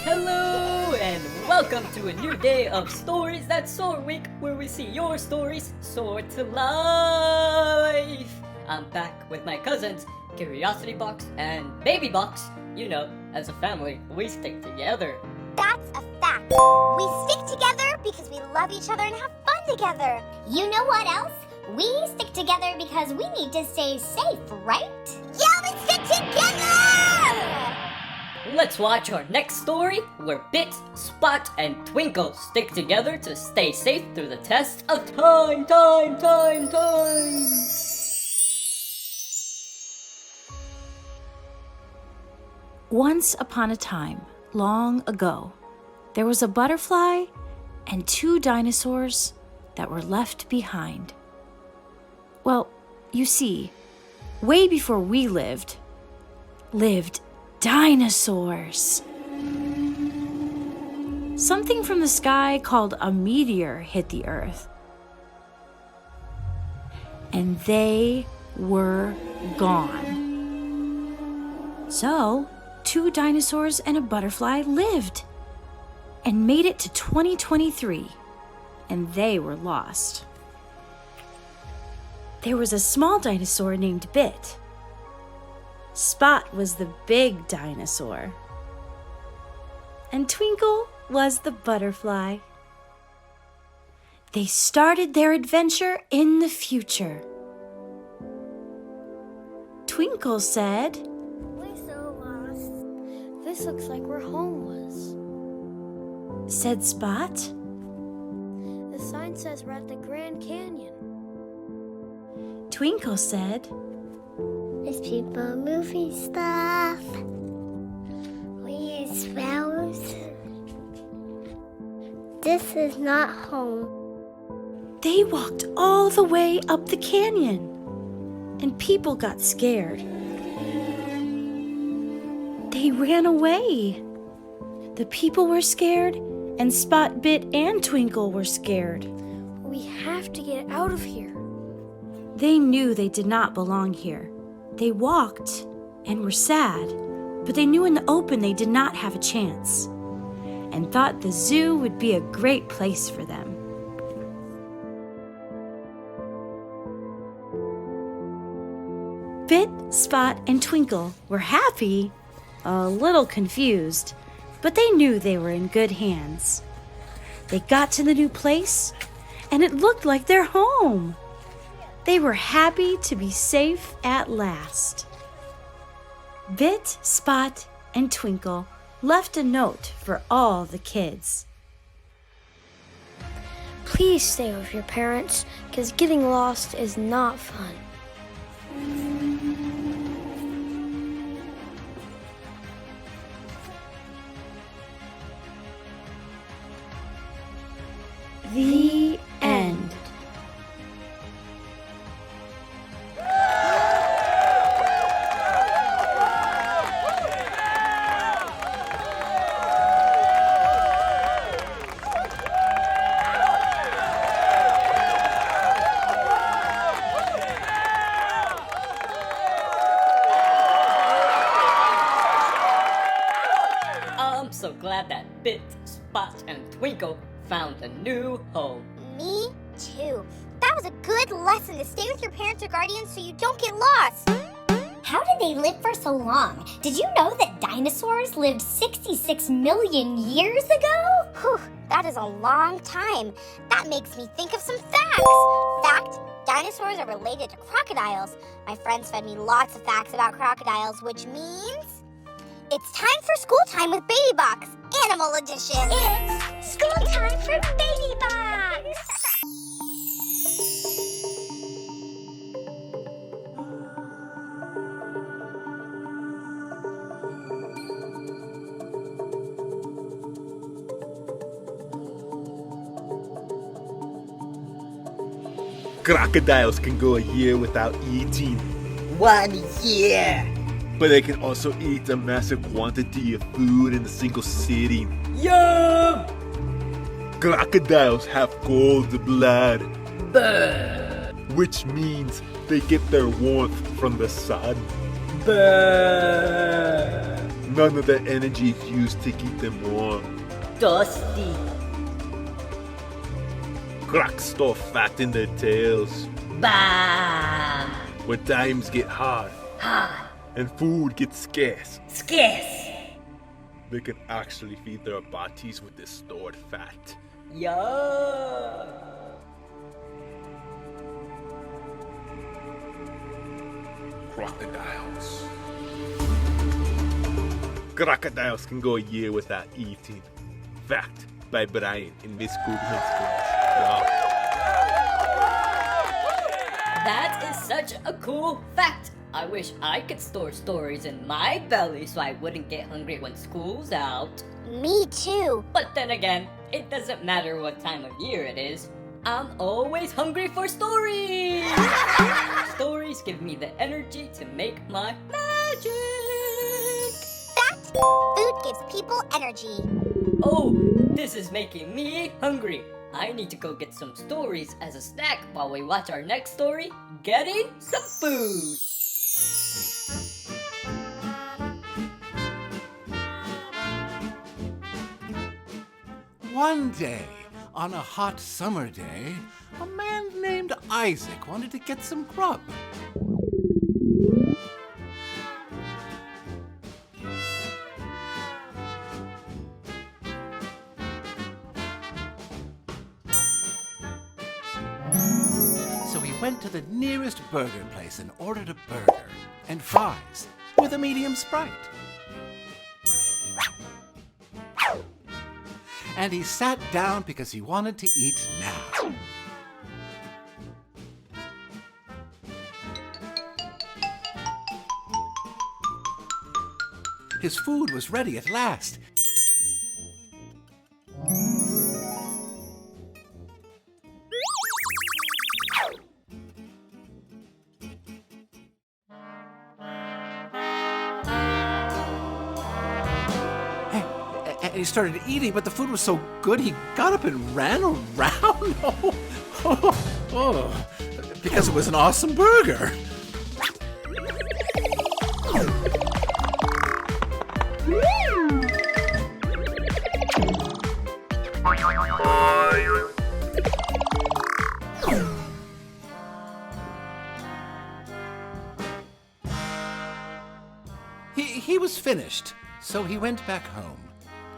Hello and welcome to a new day of Stories That Soar Week, where we see your stories soar to life. I'm back with my cousins, Curiosity Box and Baby Box. You know, as a family, we stick together. That's a fact. We stick together because we love each other and have fun together. You know what else? We stick together because we need to stay safe, right? Yeah, let's stick together! Let's watch our next story, where Bit, Spot, and Twinkle stick together to stay safe through the test of time. Once upon a time, long ago, there was a butterfly and 2 dinosaurs that were left behind. Well, you see, way before we lived dinosaurs. Something from the sky called a meteor hit the earth. And they were gone. So, 2 dinosaurs and a butterfly lived and made it to 2023, and they were lost. There was a small dinosaur named Bit. Spot was the big dinosaur. And Twinkle was the butterfly. They started their adventure in the future. Twinkle said, "We're so lost. This looks like we're homeless." Said Spot. The sign says we're at the Grand Canyon. Twinkle said, There's people moving stuff. We use spells. This is not home. They walked all the way up the canyon, and people got scared. They ran away. The people were scared, and Spot, Bit, and Twinkle were scared. We have to get out of here. They knew they did not belong here. They walked and were sad, but they knew in the open they did not have a chance, and thought the zoo would be a great place for them. Bit, Spot, and Twinkle were happy, a little confused, but they knew they were in good hands. They got to the new place, and it looked like their home. They were happy to be safe at last. Bit, Spot, and Twinkle left a note for all the kids. Please stay with your parents, because getting lost is not fun. The end. I'm so glad that Bit, Spot, and Twinkle found a new home. Me too. That was a good lesson to stay with your parents or guardians so you don't get lost. How did they live for so long? Did you know that dinosaurs lived 66 million years ago? Whew, that is a long time. That makes me think of some facts. Fact, dinosaurs are related to crocodiles. My friends fed me lots of facts about crocodiles, which means it's time for school time with Baby Box, Animal Edition. It's school time for Baby Box! Crocodiles can go a year without eating. 1 year! But they can also eat a massive quantity of food in a single sitting. Yum! Crocodiles have cold blood, Brr. which means they get their warmth from the sun. Burn. None of that energy is used to keep them warm. Dusty. Cracks store fat in their tails. Bam. When times get hard and food gets scarce, Scarce. they can actually feed their bodies with this stored fat. Yeah. Crocodiles. Crocodiles can go a year without eating. Fact by Brian in Miss Goodman's class. That is such a cool fact. I wish I could store stories in my belly so I wouldn't get hungry when school's out. Me too. But then again, it doesn't matter what time of year it is. I'm always hungry for stories! Stories give me the energy to make my magic! Fact, food gives people energy. Oh, this is making me hungry. I need to go get some stories as a snack while we watch our next story, Getting Some Food. One day, on a hot summer day, a man named Isaac wanted to get some grub. So he went to the nearest burger place and ordered a burger and fries with a medium Sprite. And he sat down because he wanted to eat now. His food was ready at last. And he started eating, but the food was so good he got up and ran around. Oh, because it was an awesome burger. He was finished, so he went back home.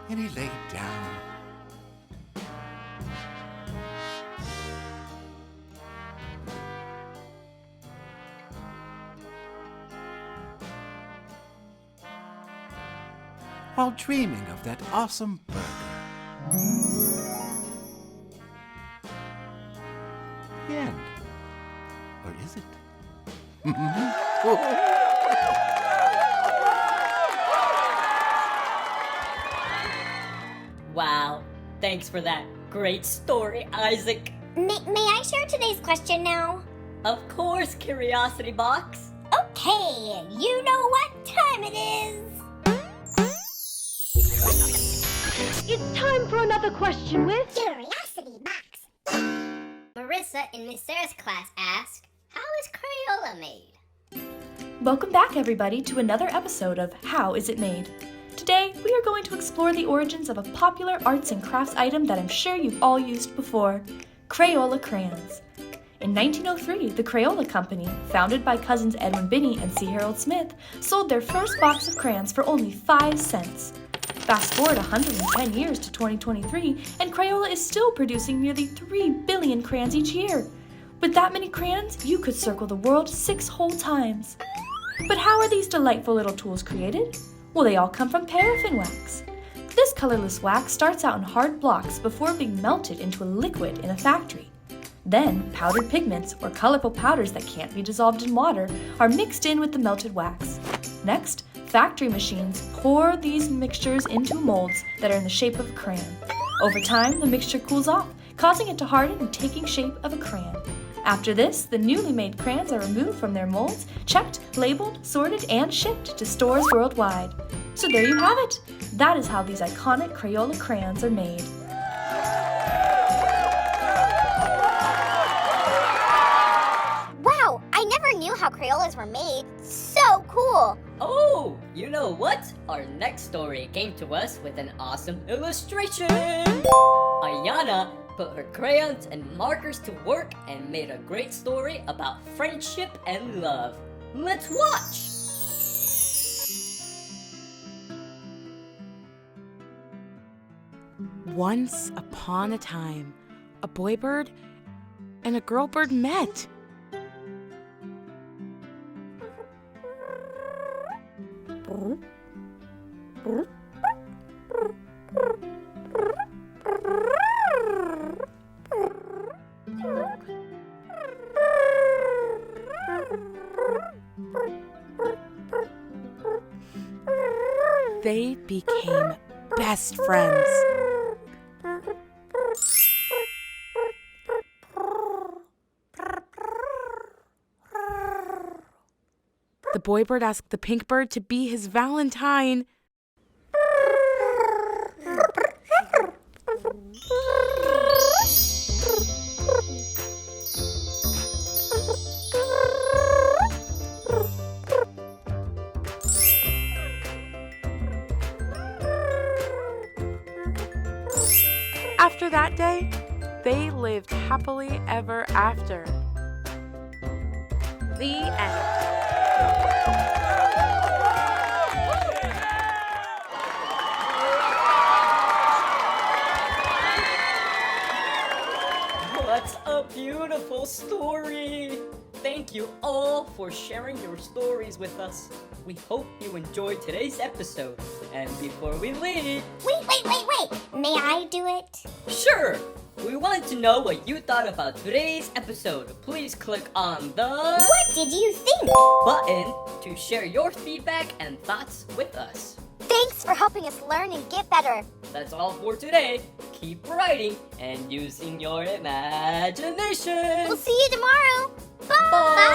And he laid down. While dreaming of that awesome burger. The end. Or is it? Wow, thanks for that great story, Isaac. May I share today's question now? Of course, Curiosity Box. Okay, you know what time it is. It's time for another question with Curiosity Box. Marissa in Miss Sarah's class asked, how is Crayola made? Welcome back, everybody, to another episode of How Is It Made? Today, we are going to explore the origins of a popular arts and crafts item that I'm sure you've all used before, Crayola crayons. In 1903, the Crayola Company, founded by cousins Edwin Binney and C. Harold Smith, sold their first box of crayons for only 5 cents. Fast forward 110 years to 2023, and Crayola is still producing nearly 3 billion crayons each year. With that many crayons, you could circle the world 6 whole times. But how are these delightful little tools created? Well, they all come from paraffin wax. This colorless wax starts out in hard blocks before being melted into a liquid in a factory. Then, powdered pigments, or colorful powders that can't be dissolved in water, are mixed in with the melted wax. Next, factory machines pour these mixtures into molds that are in the shape of a crayon. Over time, the mixture cools off, causing it to harden and taking shape of a crayon. After this, the newly made crayons are removed from their molds, checked, labeled, sorted, and shipped to stores worldwide. So there you have it! That is how these iconic Crayola crayons are made. Wow, I never knew how Crayolas were made. So cool! cool. Oh, you know what? Our next story came to us with an awesome illustration. Ayana put her crayons and markers to work and made a great story about friendship and love. Let's watch! Once upon a time, a boy bird and a girl bird met. They became best friends. The boy bird asked the pink bird to be his Valentine. After that day, they lived happily ever after. The end. What a beautiful story! Thank you all for sharing your stories with us. We hope you enjoyed today's episode. And before we leave... Wait. May I do it? Sure! We wanted to know what you thought about today's episode. Please click on the... What did you think? button to share your feedback and thoughts with us. Thanks for helping us learn and get better. That's all for today. Keep writing and using your imagination. We'll see you tomorrow. Bye. Bye.